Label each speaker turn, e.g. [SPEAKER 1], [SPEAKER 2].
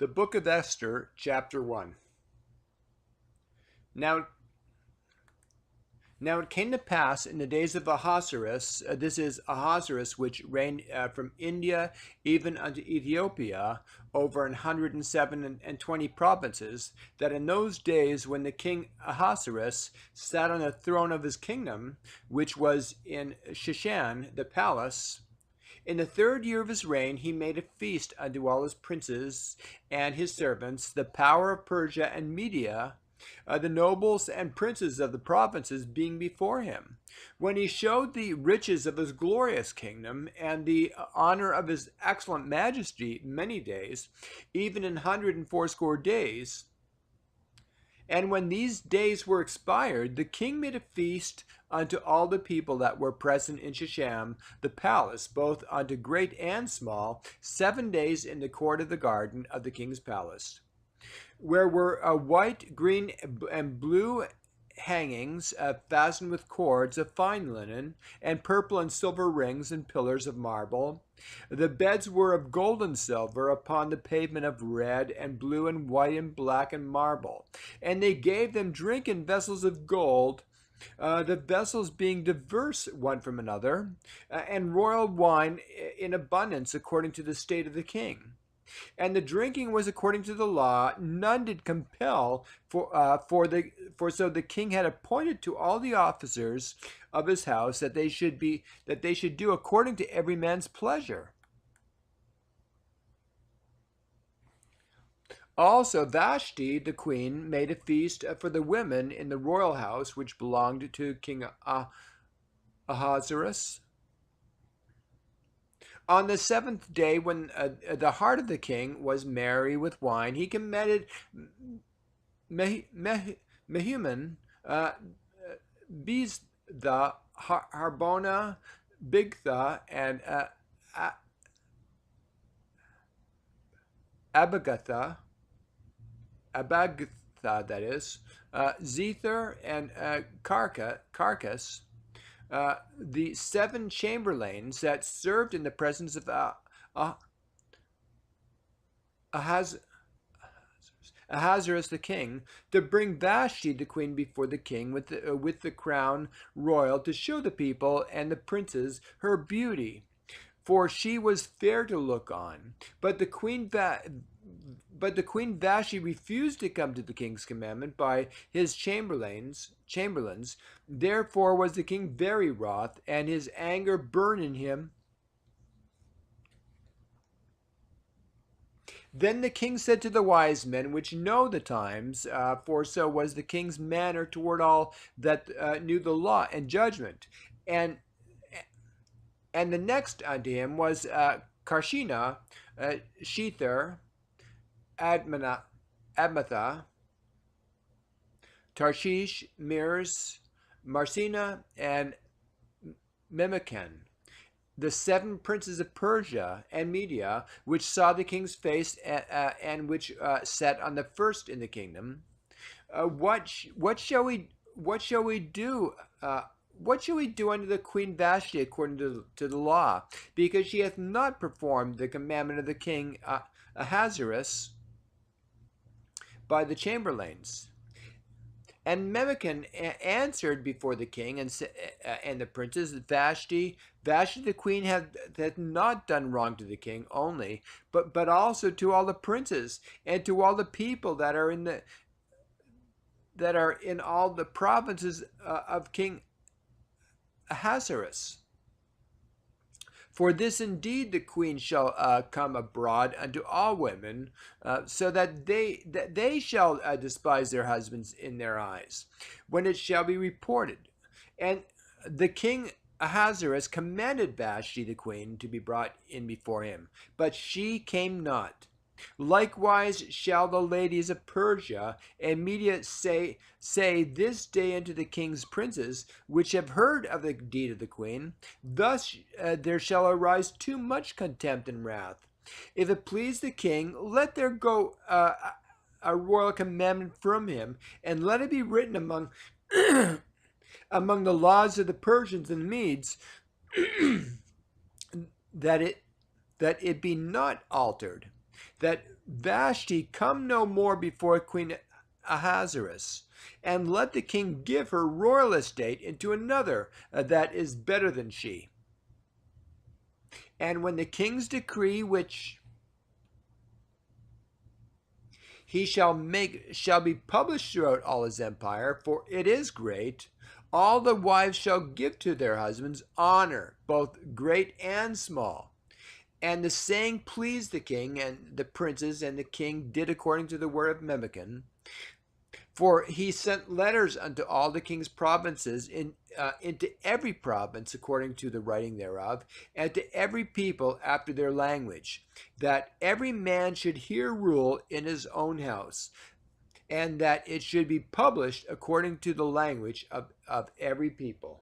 [SPEAKER 1] The Book of Esther, Chapter 1. Now, now it came to pass in the days of Ahasuerus, this is Ahasuerus, which reigned from India even unto Ethiopia, over 107 provinces, that in those days when the king Ahasuerus sat on the throne of his kingdom, which was in Shushan, the palace, in the third year of his reign, he made a feast unto all his princes and his servants, the power of Persia and Media, the nobles and princes of the provinces being before him, when he showed the riches of his glorious kingdom and the honor of his excellent majesty many days, even 180 days. And when these days were expired, the king made a feast unto all the people that were present in Shushan, the palace, both unto great and small, 7 days in the court of the garden of the king's palace, where were white, green, and blue hangings fastened with cords of fine linen, and purple and silver rings and pillars of marble. The beds were of gold and silver, upon the pavement of red and blue and white and black and marble. And they gave them drink in vessels of gold, the vessels being diverse one from another, and royal wine in abundance according to the state of the king. And the drinking was according to the law; none did compel, for so the king had appointed to all the officers of his house that they should do according to every man's pleasure. Also Vashti the queen made a feast for the women in the royal house which belonged to King Ahasuerus. On the 7th day, when the heart of the king was merry with wine, he commanded Mehuman, Biztha, Harbona, Bigtha, and Abagatha, that is, Zether, and Carcass, the 7 chamberlains that served in the presence of Ahasuerus the king, to bring Vashti the queen before the king with the crown royal, to show the people and the princes her beauty, for she was fair to look on. But the queen Vashti refused to come to the king's commandment by his chamberlains. Therefore was the king very wroth, and his anger burned in him. Then the king said to the wise men which know the times, for so was the king's manner toward all that knew the law and judgment, and the next unto him was Karshina, Shether, Admatha, Tarshish, Meres, Marsina, and Memucan, the 7 princes of Persia and Media, which saw the king's face, and which sat on the first in the kingdom. What shall we do? What shall we do unto the queen Vashti according to the law? Because she hath not performed the commandment of the king Ahasuerus by the chamberlains. And Memucan answered before the king and the princes, Vashti the queen hath not done wrong to the king only, but also to all the princes and to all the people that are in all the provinces of King Ahasuerus. For this indeed the queen shall come abroad unto all women, so that they shall despise their husbands in their eyes, when it shall be reported. And the king Ahasuerus commanded Vashti the queen to be brought in before him, but she came not. Likewise shall the ladies of Persia and Media say this day unto the king's princes, which have heard of the deed of the queen, thus there shall arise too much contempt and wrath. If it please the king, let there go a royal commandment from him, and let it be written among among the laws of the Persians and Medes, that it be not altered. that Vashti come no more before Queen Ahasuerus, and let the king give her royal estate into another that is better than she. And when the king's decree which he shall make shall be published throughout all his empire, for it is great, all the wives shall give to their husbands honor, both great and small. And the saying pleased the king and the princes, and the king did according to the word of Memucan. For he sent letters unto all the king's provinces into every province according to the writing thereof, and to every people after their language, that every man should here rule in his own house, and that it should be published according to the language of every people.